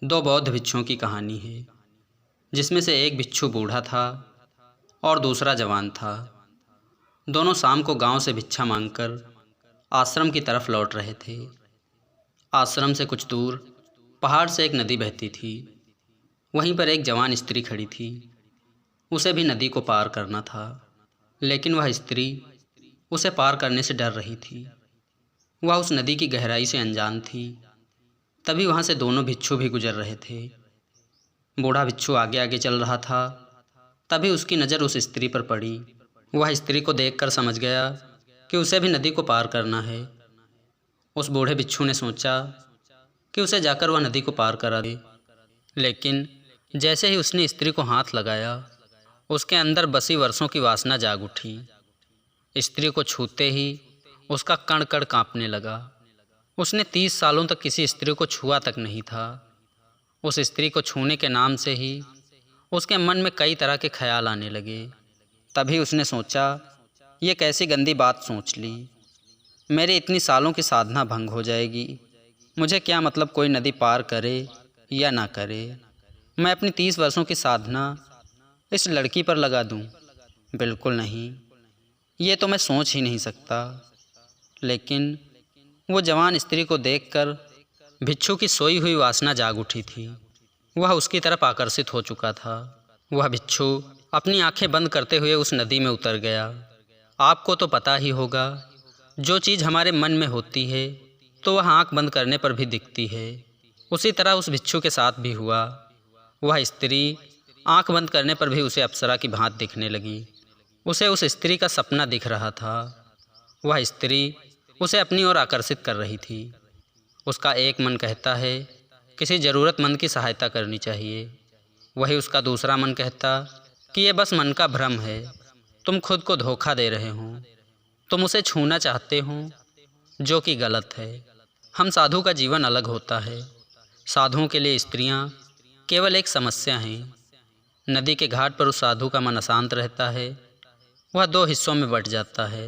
दो बौद्ध भिक्षुओं की कहानी है, जिसमें से एक भिक्षु बूढ़ा था और दूसरा जवान था। दोनों शाम को गांव से भिक्षा मांगकर आश्रम की तरफ लौट रहे थे। आश्रम से कुछ दूर पहाड़ से एक नदी बहती थी। वहीं पर एक जवान स्त्री खड़ी थी। उसे भी नदी को पार करना था, लेकिन वह स्त्री उसे पार करने से डर रही थी। वह उस नदी की गहराई से अनजान थी। तभी वहाँ से दोनों भिक्षु भी गुजर रहे थे। बूढ़ा भिक्षु आगे आगे चल रहा था। तभी उसकी नज़र उस स्त्री पर पड़ी। वह स्त्री को देखकर समझ गया कि उसे भी नदी को पार करना है। उस बूढ़े भिक्षु ने सोचा कि उसे जाकर वह नदी को पार करा दे, लेकिन जैसे ही उसने स्त्री को हाथ लगाया, उसके अंदर बसी वर्षों की वासना जाग उठी। स्त्री को छूते ही उसका कण कण कांपने लगा। उसने 30 सालों तक किसी स्त्री को छुआ तक नहीं था। उस स्त्री को छूने के नाम से ही उसके मन में कई तरह के ख्याल आने लगे। तभी उसने सोचा, ये कैसी गंदी बात सोच ली। मेरी इतनी सालों की साधना भंग हो जाएगी। मुझे क्या मतलब कोई नदी पार करे या ना करे। मैं अपनी 30 वर्षों की साधना इस लड़की पर लगा दूं? बिल्कुल नहीं, ये तो मैं सोच ही नहीं सकता। लेकिन वो जवान स्त्री को देखकर भिक्षु की सोई हुई वासना जाग उठी थी। वह उसकी तरफ आकर्षित हो चुका था। वह भिक्षु अपनी आंखें बंद करते हुए उस नदी में उतर गया। आपको तो पता ही होगा, जो चीज़ हमारे मन में होती है तो वह आंख बंद करने पर भी दिखती है। उसी तरह उस भिक्षु के साथ भी हुआ। वह स्त्री आंख बंद करने पर भी उसे अप्सरा की भांति दिखने लगी। उसे उस स्त्री का सपना दिख रहा था। वह स्त्री उसे अपनी ओर आकर्षित कर रही थी। उसका एक मन कहता है किसी ज़रूरतमंद की सहायता करनी चाहिए। वही उसका दूसरा मन कहता कि ये बस मन का भ्रम है, तुम खुद को धोखा दे रहे हो, तुम उसे छूना चाहते हो, जो कि गलत है। हम साधु का जीवन अलग होता है। साधुओं के लिए स्त्रियां केवल एक समस्या हैं। नदी के घाट पर उस साधु का मन अशांत रहता है। वह दो हिस्सों में बंट जाता है।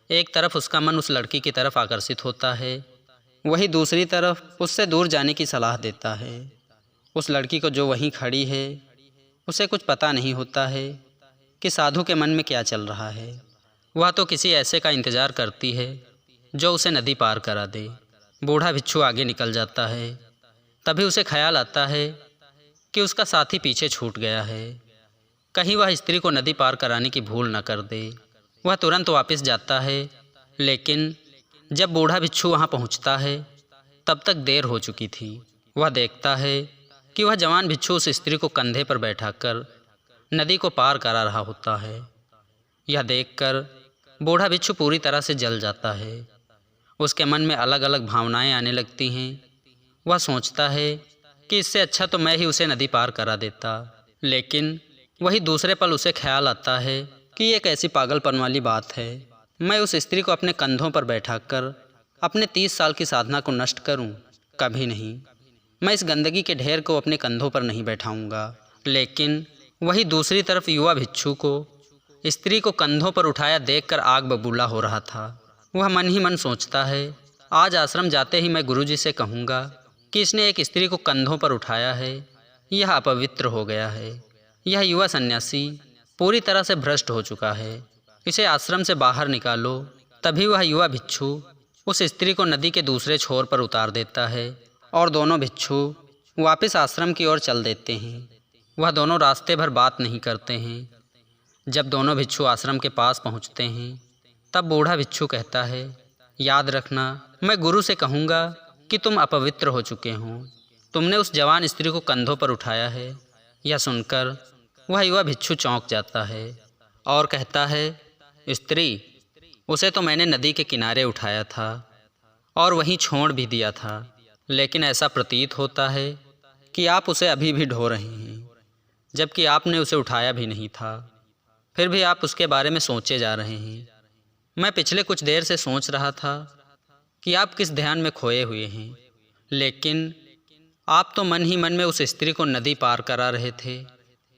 एक तरफ उसका मन उस लड़की की तरफ आकर्षित होता है, वही दूसरी तरफ उससे दूर जाने की सलाह देता है। उस लड़की को जो वहीं खड़ी है, उसे कुछ पता नहीं होता है कि साधु के मन में क्या चल रहा है। वह तो किसी ऐसे का इंतज़ार करती है जो उसे नदी पार करा दे। बूढ़ा भिक्षु आगे निकल जाता है। तभी उसे ख्याल आता है कि उसका साथी पीछे छूट गया है। कहीं वह स्त्री को नदी पार कराने की भूल न कर दे। वह तुरंत वापस जाता है, लेकिन जब बूढ़ा भिक्षु वहाँ पहुँचता है तब तक देर हो चुकी थी। वह देखता है कि वह जवान भिक्षु उस स्त्री को कंधे पर बैठाकर नदी को पार करा रहा होता है। यह देखकर बूढ़ा भिक्षु पूरी तरह से जल जाता है। उसके मन में अलग अलग भावनाएं आने लगती हैं। वह सोचता है कि इससे अच्छा तो मैं ही उसे नदी पार करा देता। लेकिन वही दूसरे पल उसे ख्याल आता है कि ये कैसी पागलपन वाली बात है। मैं उस स्त्री को अपने कंधों पर बैठाकर अपने 30 साल की साधना को नष्ट करूं? कभी नहीं। मैं इस गंदगी के ढेर को अपने कंधों पर नहीं बैठाऊंगा। लेकिन वही दूसरी तरफ युवा भिक्षु को स्त्री को कंधों पर उठाया देखकर आग बबूला हो रहा था। वह मन ही मन सोचता है, आज आश्रम जाते ही मैं गुरुजी से कहूँगा कि इसने एक स्त्री को कंधों पर उठाया है, यह अपवित्र हो गया है। यह युवा सन्यासी पूरी तरह से भ्रष्ट हो चुका है। इसे आश्रम से बाहर निकालो। तभी वह युवा भिक्षु उस स्त्री को नदी के दूसरे छोर पर उतार देता है और दोनों भिक्षु वापस आश्रम की ओर चल देते हैं। वह दोनों रास्ते भर बात नहीं करते हैं। जब दोनों भिक्षु आश्रम के पास पहुंचते हैं तब बूढ़ा भिक्षु कहता है, याद रखना, मैं गुरु से कहूँगा कि तुम अपवित्र हो चुके हो। तुमने उस जवान स्त्री को कंधों पर उठाया है। यह सुनकर वह युवा भिक्षु चौंक जाता है और कहता है, स्त्री, उसे तो मैंने नदी के किनारे उठाया था और वहीं छोड़ भी दिया था, लेकिन ऐसा प्रतीत होता है कि आप उसे अभी भी ढो रहे हैं, जबकि आपने उसे उठाया भी नहीं था। फिर भी आप उसके बारे में सोचे जा रहे हैं। मैं पिछले कुछ देर से सोच रहा था कि आप किस ध्यान में खोए हुए हैं, लेकिन आप तो मन ही मन में उस स्त्री को नदी पार करा रहे थे।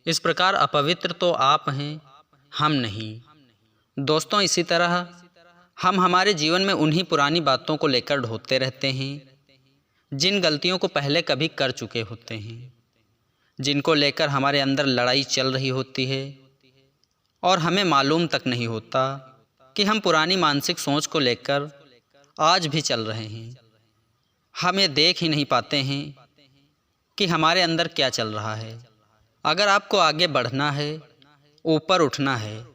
इस प्रकार अपवित्र तो आप हैं, हम नहीं। दोस्तों, इसी तरह हम हमारे जीवन में उन्हीं पुरानी बातों को लेकर ढोते रहते हैं जिन गलतियों को पहले कभी कर चुके होते हैं, जिनको लेकर हमारे अंदर लड़ाई चल रही होती है और हमें मालूम तक नहीं होता कि हम पुरानी मानसिक सोच को लेकर आज भी चल रहे हैं। हम ये देख ही नहीं पाते हैं कि हमारे अंदर क्या चल रहा है। अगर आपको आगे बढ़ना है, ऊपर उठना है,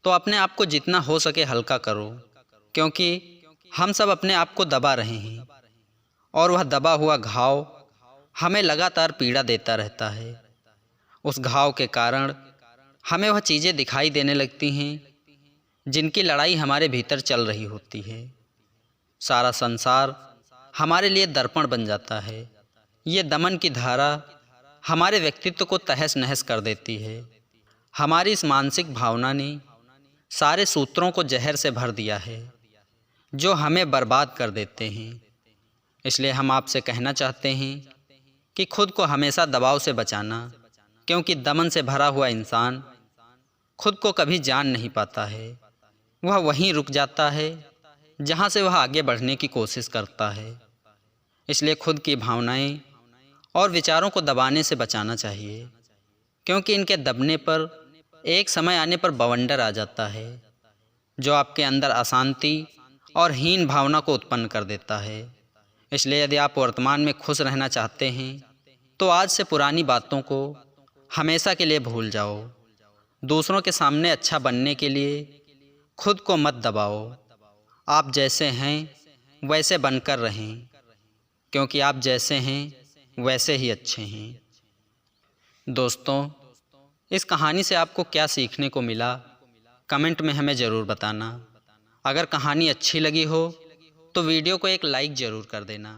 तो अपने आप को जितना हो सके हल्का करो, क्योंकि हम सब अपने आप को दबा रहे हैं और वह दबा हुआ घाव हमें लगातार पीड़ा देता रहता है। उस घाव के कारण हमें वह चीज़ें दिखाई देने लगती हैं जिनकी लड़ाई हमारे भीतर चल रही होती है। सारा संसार हमारे लिए दर्पण बन जाता है। ये दमन की धारा हमारे व्यक्तित्व को तहस नहस कर देती है। हमारी इस मानसिक भावना ने सारे सूत्रों को जहर से भर दिया है जो हमें बर्बाद कर देते हैं। इसलिए हम आपसे कहना चाहते हैं कि खुद को हमेशा दबाव से बचाना, क्योंकि दमन से भरा हुआ इंसान खुद को कभी जान नहीं पाता है। वह वहीं रुक जाता है जहाँ से वह आगे बढ़ने की कोशिश करता है। इसलिए खुद की भावनाएं और विचारों को दबाने से बचाना चाहिए, क्योंकि इनके दबने पर एक समय आने पर बवंडर आ जाता है जो आपके अंदर अशांति और हीन भावना को उत्पन्न कर देता है। इसलिए यदि आप वर्तमान में खुश रहना चाहते हैं तो आज से पुरानी बातों को हमेशा के लिए भूल जाओ। दूसरों के सामने अच्छा बनने के लिए खुद को मत दबाओ। आप जैसे हैं वैसे बनकर रहें, क्योंकि आप जैसे हैं वैसे ही अच्छे हैं। दोस्तों, इस कहानी से आपको क्या सीखने को मिला, कमेंट में हमें ज़रूर बताना। अगर कहानी अच्छी लगी हो तो वीडियो को एक लाइक ज़रूर कर देना।